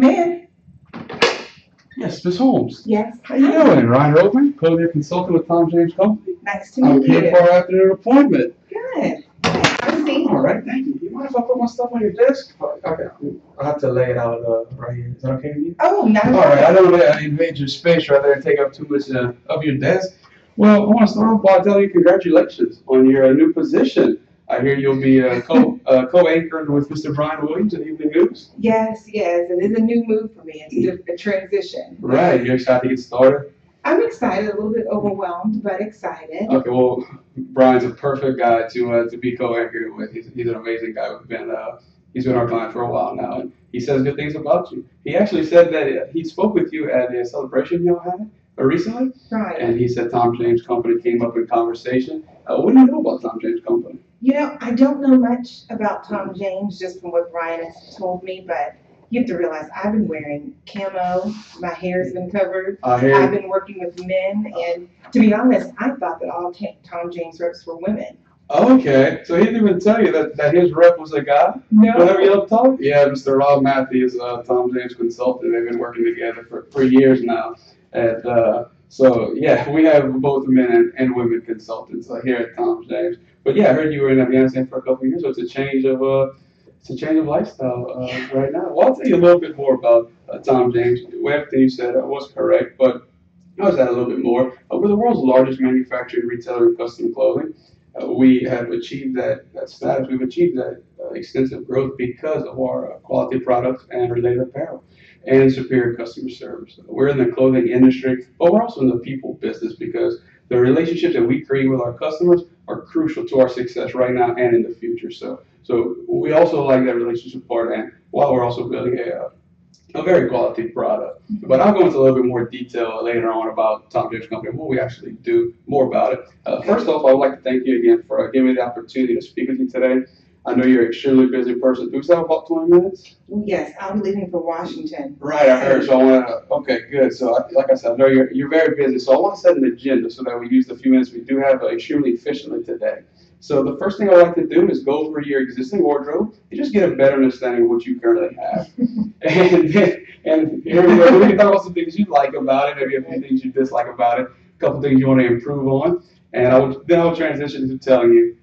come in. Yes, Ms. Holmes. Yes. How you doing? Ryan Roman, co-leader consultant with Tom James Company. Nice to meet you. I'm here for our afternoon appointment. Good. Have a seat. All right, thank you. You mind if I put my stuff on your desk? Okay, I'll have to lay it out right here. Is that okay with you? Oh, no. All right, I don't want to invade your space rather than take up too much of your desk. Well, I want to start off by telling you congratulations on your new position. I hear you'll be co-anchored with Mr. Brian Williams at Evening News. Yes, it is a new move for me. It's a transition. Right, you're excited to get started? I'm excited, a little bit overwhelmed, but excited. Okay, well, Brian's a perfect guy to be co-anchored with. He's an amazing guy. He's been our client for a while now, and he says good things about you. He actually said that he spoke with you at a celebration y'all had recently. Right. And he said Tom James Company came up in conversation. What do you know about Tom James Company? You know, I don't know much about Tom James just from what Brian has told me, but you have to realize I've been wearing camo, my hair's been covered, I've been working with men, and to be honest, I thought that all Tom James reps were women. Okay, so he didn't even tell you that his rep was a guy? No. Whenever you talk? Yeah, Mr. Rob Matthews, Tom James consultant. They've been working together for years now. And so, yeah, we have both men and women consultants here at Tom James. But yeah, I heard you were in Afghanistan for a couple of years, so it's a change of lifestyle right now. Well, I'll tell you a little bit more about Tom James. Everything you said was correct, but I was add a little bit more. We're the world's largest manufacturing retailer of custom clothing. We have achieved that status. We've achieved that extensive growth because of our quality products and related apparel and superior customer service. We're in the clothing industry, but we're also in the people business because the relationships that we create with our customers are crucial to our success right now and in the future. So we also like that relationship part, and while we're also building a very quality product. But I'll go into a little bit more detail later on about Tom James Company and what we actually do, more about it. First off, I would like to thank you again for giving me the opportunity to speak with you today. I know you're an extremely busy person. Do we still have about 20 minutes? Yes, I'll be leaving for Washington. Right, I heard. So I want to, okay, good. So like I said, I know you're very busy. So I want to set an agenda so that we use the few minutes we do have extremely efficiently today. So the first thing I would like to do is go over your existing wardrobe and just get a better understanding of what you currently have. and here we go. We can talk about some things you like about it, maybe a few things you dislike about it, a couple things you want to improve on. And then I'll transition to telling you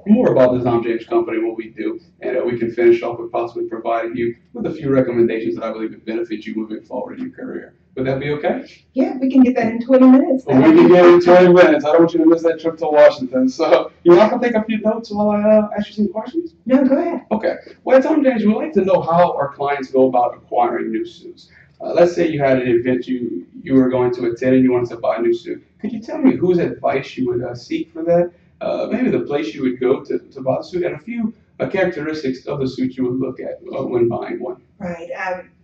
more about the Tom James Company, what we do, and we can finish off with possibly providing you with a few recommendations that I believe would benefit you moving forward in your career. Would that be okay? Yeah, we can get that in 20 minutes. Well, we can get it in 20 minutes. I don't want you to miss that trip to Washington. So you want to take a few notes while I ask you some questions? No, go ahead. Okay. Well, at Tom James, we'd like to know how our clients go about acquiring new suits. Let's say you had an event you were going to attend and you wanted to buy a new suit. Could you tell me whose advice you would seek for that? Maybe the place you would go to buy the suit, and a few characteristics of the suit you would look at when buying one. Right.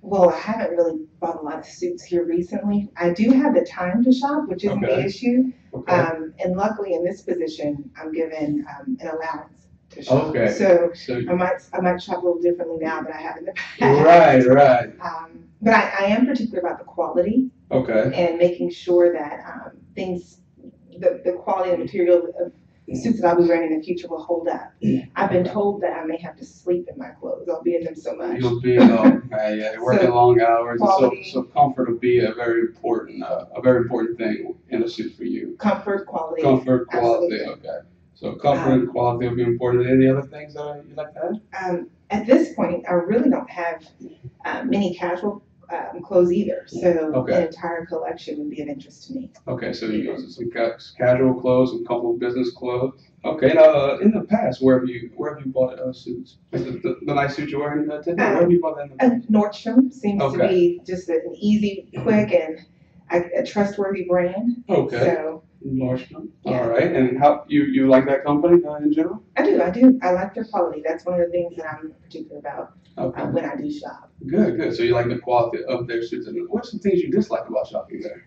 Well, I haven't really bought a lot of suits here recently. I do have the time to shop, which isn't the issue. Okay. And luckily, in this position, I'm given an allowance to shop. Okay. So I might shop a little differently now than I have in the past. Right. But I am particular about the quality. Okay. And making sure that the quality and material of suits that I'll be wearing in the future will hold up. I've been told that I may have to sleep in my clothes. I'll be in them so much. You'll be, you're working long hours. So comfort will be a very important thing in a suit for you. Comfort, quality. Comfort, quality. Absolutely. Okay. So comfort and quality will be important. Any other things that you'd like to add? At this point, I really don't have many casual clothes either, so an entire collection would be of interest to me. Okay, so you got some casual clothes, some couple of business clothes. Okay, now in the past, where have you bought suits? The nice suit you're wearing today, where have you bought that in the past? Nordstrom seems to be just an easy, quick, and a trustworthy brand. Okay. So Nordstrom. Yeah. All right, and how you like that company in general? I do. I like their quality. That's one of the things that I'm particular about when I do shop. Good. So you like the quality of their suits. And what's some things you dislike about shopping there?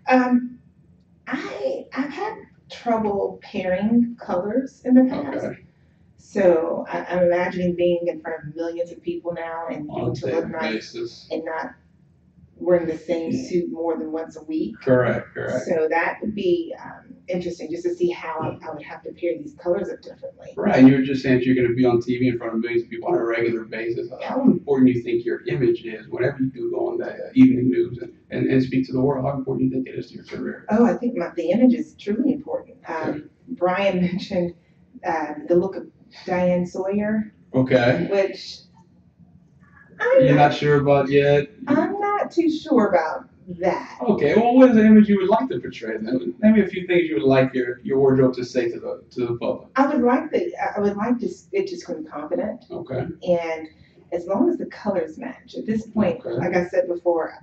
I've had trouble pairing colors in the past. Okay. So I'm imagining being in front of millions of people now and needing to look nice and not wearing the same suit more than once a week. Correct. So that would be interesting just to see how I would have to pair these colors up differently. Right, and you were just saying that you're going to be on TV in front of millions of people on a regular basis. How important do you think your image is whenever you do go on the evening news and speak to the world? How important do you think it is to your career? Oh, I think the image is truly important. Brian mentioned the look of Diane Sawyer. Okay. Which you're not sure about yet? I'm not too sure about that. Okay, well, what is the image you would like to portray then? Maybe a few things you would like your wardrobe to say to the public. I would like it to scream confident. Okay. And as long as the colors match. At this point, like I said before,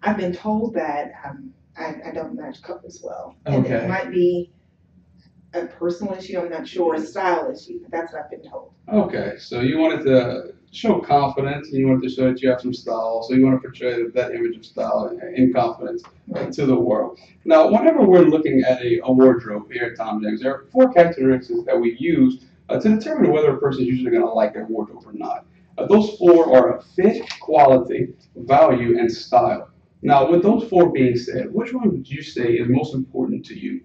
I've been told that I don't match colors well. And it might be a personal issue, I'm not sure, a style issue, but that's what I've been told. Okay, so you wanted to show confidence, and you wanted to show that you have some style, so you want to portray that image of style and confidence to the world. Now, whenever we're looking at a wardrobe here at Tom James, there are 4 characteristics that we use to determine whether a person is usually going to like their wardrobe or not. Those 4 are fit, quality, value, and style. Now, with those 4 being said, which one would you say is most important to you?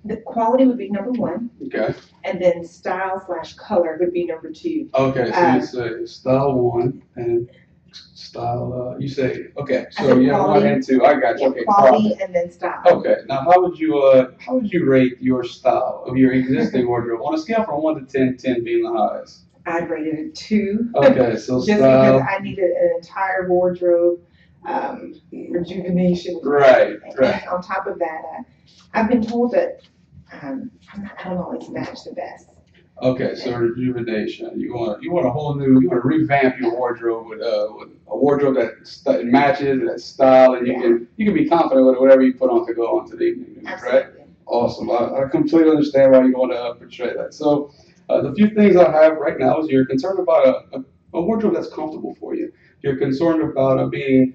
The quality would be number 1. Okay. And then style/color would be number 2. Okay, so you say style 1 and style, you say, okay, so you have 1 and 2. I got you. Okay, quality and then style. Okay, now how would you rate your style of your existing wardrobe on a scale from 1 to 10, 10 being the highest? I'd rate it a 2. Okay, so just style. Because I needed an entire wardrobe rejuvenation. Right. And on top of that, I've been told that I don't always match the best. Okay, so rejuvenation. You want to revamp your wardrobe with a wardrobe that matches that style, and you can be confident with whatever you put on to go on to the evening news, right? Awesome. I completely understand why you want to portray that. So the few things I have right now is you're concerned about a wardrobe that's comfortable for you. You're concerned about being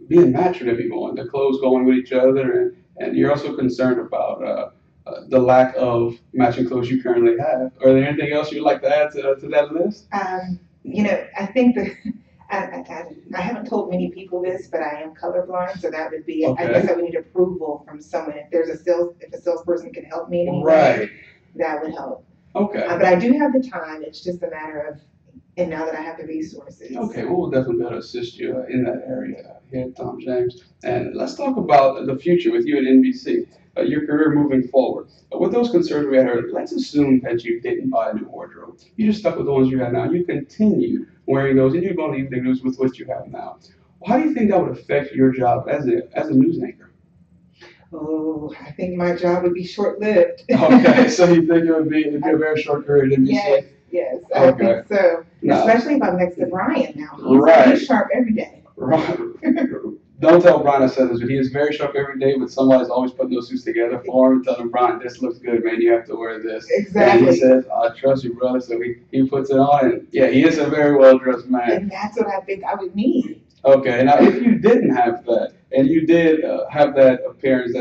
matched whenever you go on, the clothes going with each other, and you're also concerned about the lack of matching clothes you currently have. Are there anything else you'd like to add to that list? I think that I haven't told many people this, but I am colorblind, so that would be. I guess I would need approval from someone. If a salesperson can help me in any way, that would help. Okay. But I do have the time. It's just a matter of. And now that I have the resources. Okay, we'll definitely be able to assist you in that area here at Tom James. And let's talk about the future with you at NBC, your career moving forward. With those concerns we had earlier, let's assume that you didn't buy a new wardrobe. You just stuck with the ones you have now. You continued wearing those, and you're going to evening news with what you have now. How do you think that would affect your job as a news anchor? Oh, I think my job would be short-lived. Okay, so you think it would be a very short career at NBC? Yes, I think so. No. Especially if I'm next to Brian now. He's sharp every day. Right. Don't tell Brian I said this, but he is very sharp every day, but somebody's always putting those suits together for him, telling him, Brian, this looks good, man, you have to wear this. Exactly. And he says, I trust you, brother, so he puts it on, and yeah, he is a very well-dressed man. And that's what I think I would need. Okay, now if you didn't have that, and you did have that appearance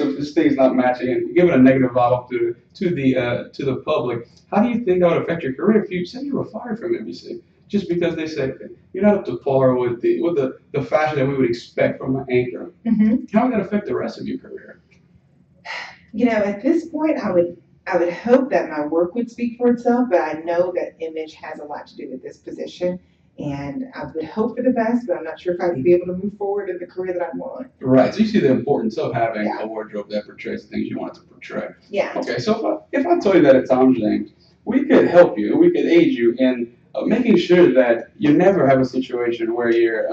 of this thing's not matching, and give it a negative vibe to the public, how do you think that would affect your career if you say you were fired from NBC? Just because they say you're not up to par with the fashion that we would expect from an anchor. Mm-hmm. How would that affect the rest of your career? At this point, I would hope that my work would speak for itself, but I know that image has a lot to do with this position. And I would hope for the best, but I'm not sure if I'd be able to move forward in the career that I want. Right. So you see the importance of having a wardrobe that portrays the things you want it to portray. Yeah. Okay. So if I told you that at Tom James, we could help you, we could aid you in making sure that you never have a situation where your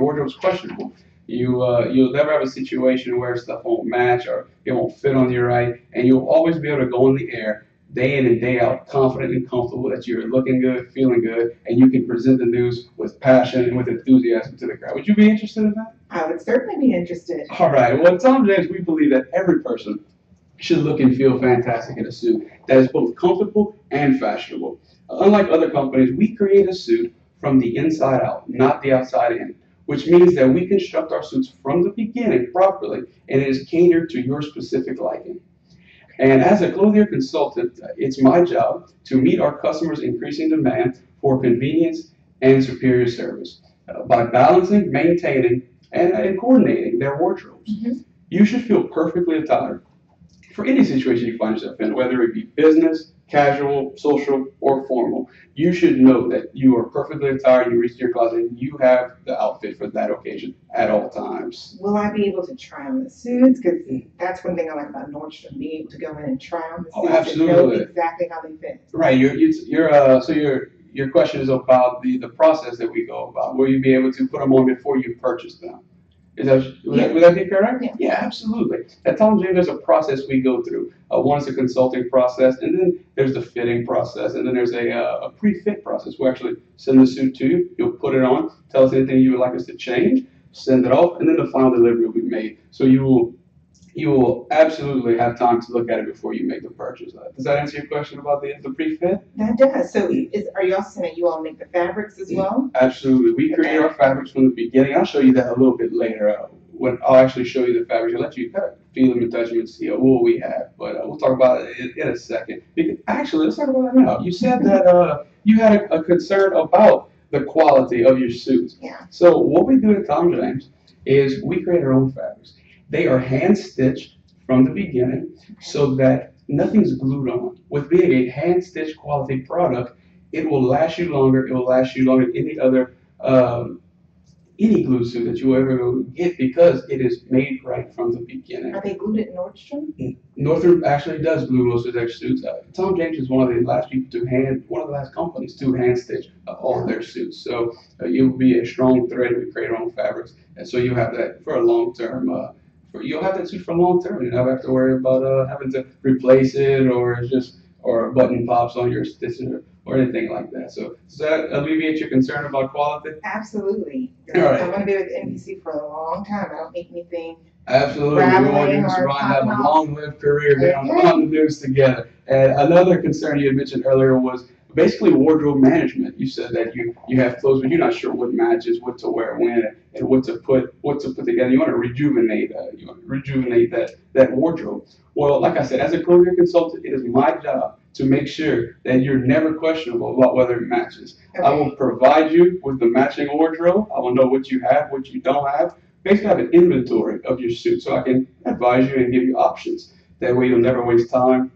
wardrobe's questionable. You'll never have a situation where stuff won't match or it won't fit on you right, and you'll always be able to go in the air day in and day out, confident and comfortable that you're looking good, feeling good, and you can present the news with passion and with enthusiasm to the crowd. Would you be interested in that? I would certainly be interested. All right. Well, at Tom James, we believe that every person should look and feel fantastic in a suit that is both comfortable and fashionable. Unlike other companies, we create a suit from the inside out, not the outside in, which means that we construct our suits from the beginning properly, and it is catered to your specific liking. And as a clothier consultant, it's my job to meet our customers' increasing demand for convenience and superior service. By balancing, maintaining, and coordinating their wardrobes, you should feel perfectly attired for any situation you find yourself in, whether it be business, casual, social, or formal. You should know that you are perfectly attired, you reach your closet, and you have the outfit for that occasion at all times. Will I be able to try on the suits? Because that's one thing I like about Nordstrom, being able to go in and try on the suits and know exactly how they fit. Right. Your question is about the process that we go about. Will you be able to put them on before you purchase them? Would that be correct? Yeah, absolutely. At Tom James, there's a process we go through. One is a consulting process, and then there's the fitting process, and then there's a pre-fit process. We actually send the suit to you. You'll put it on, tell us anything you would like us to change, send it off, and then the final delivery will be made. So you will absolutely have time to look at it before you make the purchase. Does that answer your question about the pre-fit? That does. So are you also saying that you all make the fabrics as well? Absolutely. We create our fabrics from the beginning. I'll show you that a little bit later. When I'll actually show you the fabrics, I'll let you kind of feel them and touch them and see what we have. But we'll talk about it in a second. Actually, let's talk about that now. You said that you had a concern about the quality of your suits. Yeah. So what we do at Tom James is we create our own fabrics. They are hand stitched from the beginning so that nothing's glued on. With being a hand stitched quality product, it will last you longer. It will last you longer than any other any glue suit that you will ever get because it is made right from the beginning. Are they glued at Nordstrom? Nordstrom actually does glue most of their suits. Tom James is one of the last companies to hand stitch all of their suits. So it will be a strong thread. We create our own fabrics, and so you have that for a long term. You'll have that suit for long term. You don't have to worry about having to replace it or button pops on your stitches or anything like that. So does that alleviate your concern about quality? Absolutely. All right. I want to be with NBC for a long time. I don't need anything. Absolutely. We want you to survive, have a long-lived career, be on the news together. And another concern you had mentioned earlier was basically wardrobe management. You said that you have clothes, but you're not sure what matches, what to wear when, and what to put together. You want to rejuvenate that wardrobe. Well, like I said, as a clothing consultant, it is my job to make sure that you're never questionable about whether it matches. Okay. I will provide you with the matching wardrobe. I will know what you have, what you don't have. Basically, have an inventory of your suit so I can advise you and give you options. That way, you'll never waste time,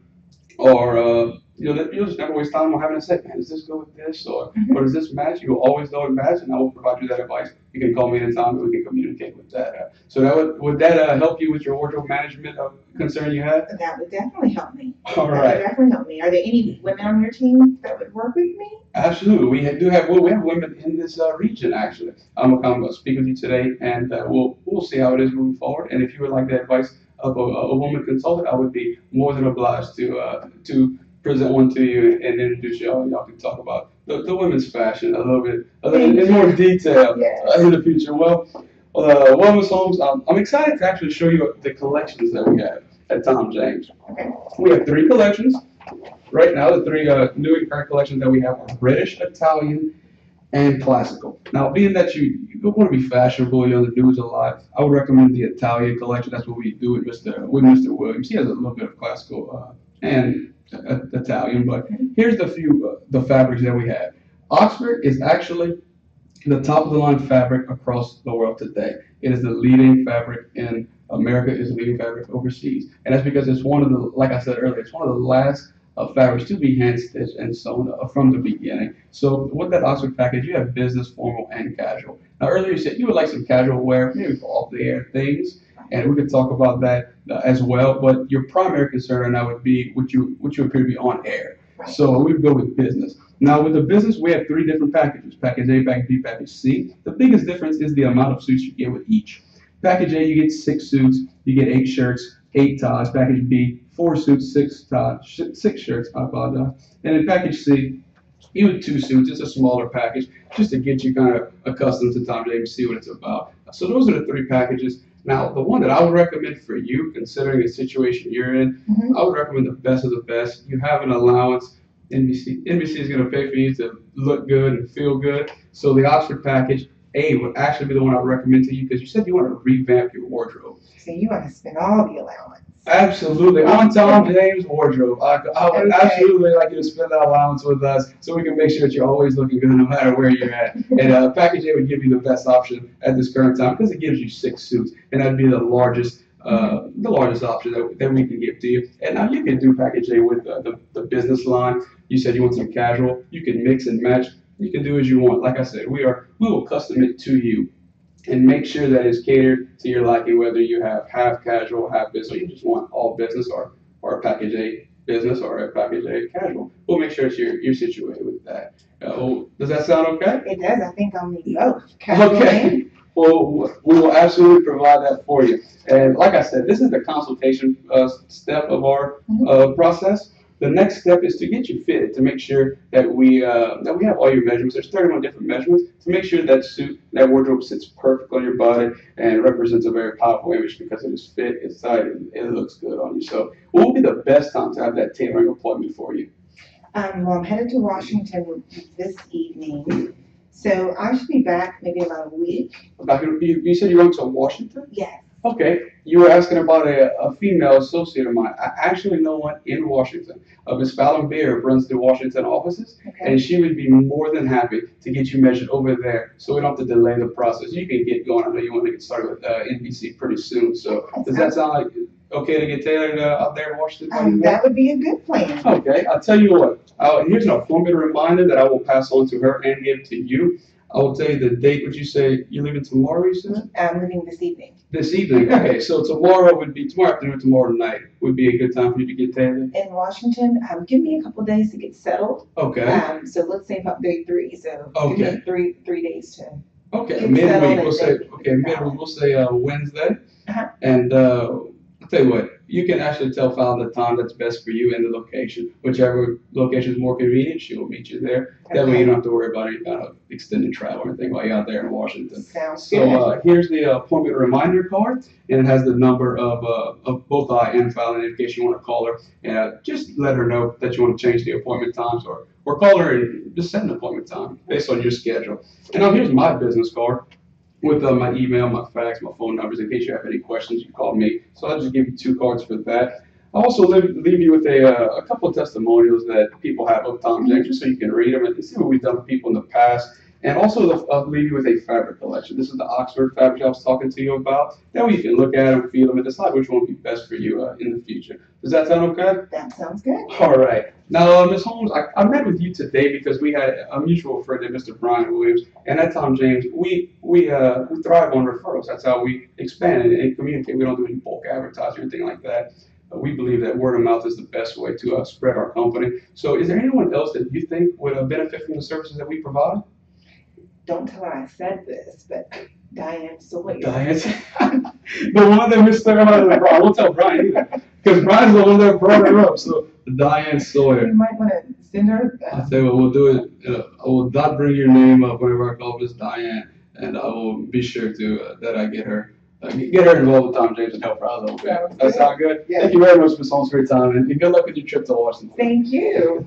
or you'll just never waste time on having to say, man, does this go with this, or does this match? You will always know it matches, and I will provide you that advice. You can call me anytime, and we can communicate with that. So would that help you with your wardrobe management concern you had? That would definitely help me. All right. That would definitely help me. Are there any women on your team that would work with me? Absolutely. We have women in this region, actually. I'm going to speak with you today, and we'll see how it is moving forward. And if you would like the advice of a woman consultant, I would be more than obliged to present one to you and introduce y'all, and y'all can talk about the women's fashion a little bit in more detail in the future. Well, Wellness Homes, I'm excited to actually show you the collections that we have at Tom James. Okay. We have 3 collections. Right now, the 3 new and current collections that we have are British, Italian, and classical. Now, being that you want to be fashionable, you're on the news a lot, I would recommend the Italian collection. That's what we do with Mr. Williams. He has a little bit of classical and Italian, but here's the fabrics that we have. Oxford is actually the top of the line fabric across the world today. It is the leading fabric in America, is the leading fabric overseas, and that's because it's one of the, like I said earlier, it's one of the last fabrics to be hand stitched and sewn from the beginning. So with that Oxford package, you have business, formal, and casual. Now earlier you said you would like some casual wear, maybe for off the air things, and we could talk about that as well. But your primary concern right now would be what you appear to be on air. So we would go with business. Now with the business, we have 3 different packages: package A, package B, package C. The biggest difference is the amount of suits you get with each. Package A, you get 6 suits, you get 8 shirts, 8 ties. Package B, 4 suits, 6 ties, 6 shirts. I apologize. And in package C, you get 2 suits. It's a smaller package just to get you kind of accustomed to Tom James, see what it's about. So those are the 3 packages. Now, the one that I would recommend for you, considering the situation you're in, I would recommend the best of the best. You have an allowance. NBC is going to pay for you to look good and feel good. So the Oxford package A would actually be the one I would recommend to you because you said you want to revamp your wardrobe. So you want to spend all the allowance. Absolutely. On Tom James Wardrobe. I would Okay. absolutely like you to spend that allowance with us so we can make sure that you're always looking good no matter where you're at. And Package A would give you the best option at this current time because it gives you 6 suits, and that'd be the largest option that we can give to you. And now you can do Package A with the business line. You said you want some casual. You can mix and match. You can do as you want. Like I said, we will custom it to you and make sure that it's catered to your liking, whether you have half casual, half business, or you just want all business or a Package A business or a Package A casual. We'll make sure you're situated with that. Does that sound okay? It does. I think I'll need both. Casual Okay. and- Well, we will absolutely provide that for you. And like I said, this is the consultation step of our process. The next step is to get you fitted, to make sure that we have all your measurements. There's 31 different measurements to make sure that suit, that wardrobe sits perfect on your body and represents a very powerful image because it is fit, it's tight, and it looks good on you. So what will be the best time to have that tailoring appointment for you? Well, I'm headed to Washington this evening, so I should be back maybe about a week. You said you went to Washington? Yes. Okay, you were asking about a female associate of mine. I actually know one in Washington. Miss Fallon Beer runs the Washington offices, Okay. and she would be more than happy to get you measured over there, so we don't have to delay the process. You can get going. I know you want to get started with NBC pretty soon. So does that sound like okay to get tailored out there in Washington? That would be a good plan. Okay, I'll tell you what. Here's an appointment reminder that I will pass on to her and give to you. I will tell you the date. Would you say you're leaving tomorrow, you said? I'm leaving this evening. This evening. Okay, so tomorrow afternoon, tomorrow night would be a good time for you to get tailored. In Washington, give me a couple of days to get settled. Okay. So let's say about day 3. So Okay. give me three days to. Okay, get midweek. settled We'll say and then- midweek. We'll say Wednesday. Uh-huh. And I'll tell you what, you can actually tell Fallon the time that's best for you and the location. Whichever location is more convenient, she will meet you there. That way you don't have to worry about any kind of extended travel or anything while you're out there in Washington. Sounds good. So here's the appointment reminder card, and it has the number of both I and Fallon in case you want to call her. And just let her know that you want to change the appointment times or call her and just set an appointment time based on your schedule. And now here's my business card with my email, my fax, my phone numbers. In case you have any questions, you can call me. So I'll just give you 2 cards for that. I'll also leave you with a couple of testimonials that people have of Tom James, just so you can read them and see what we've done for people in the past. And also I'll leave you with a fabric collection. This is the Oxford fabric I was talking to you about. That way you can look at them, feel them, and decide which one would be best for you in the future. Does that sound okay? That sounds good. All right. Now, Ms. Holmes, I met with you today because we had a mutual friend, Mr. Brian Williams, and at Tom James, we thrive on referrals. That's how we expand and communicate. We don't do any bulk advertising or anything like that. We believe that word of mouth is the best way to spread our company. So is there anyone else that you think would benefit from the services that we provide? Don't tell her I said this, but Diane Sawyer. Diane? The one that Mr. I won't tell Brian either, because Brian's the one that brought her up. So Diane Sawyer. You might want to send her. I'll tell you what, we'll do it. I will not bring your name up whenever I call Miss Diane, and I will be sure to that I get her involved with Tom James and help her out a little bit. That sound good? Yeah. Thank you very much, Ms. Holmes, for your time, and good luck with your trip to Washington. Thank you.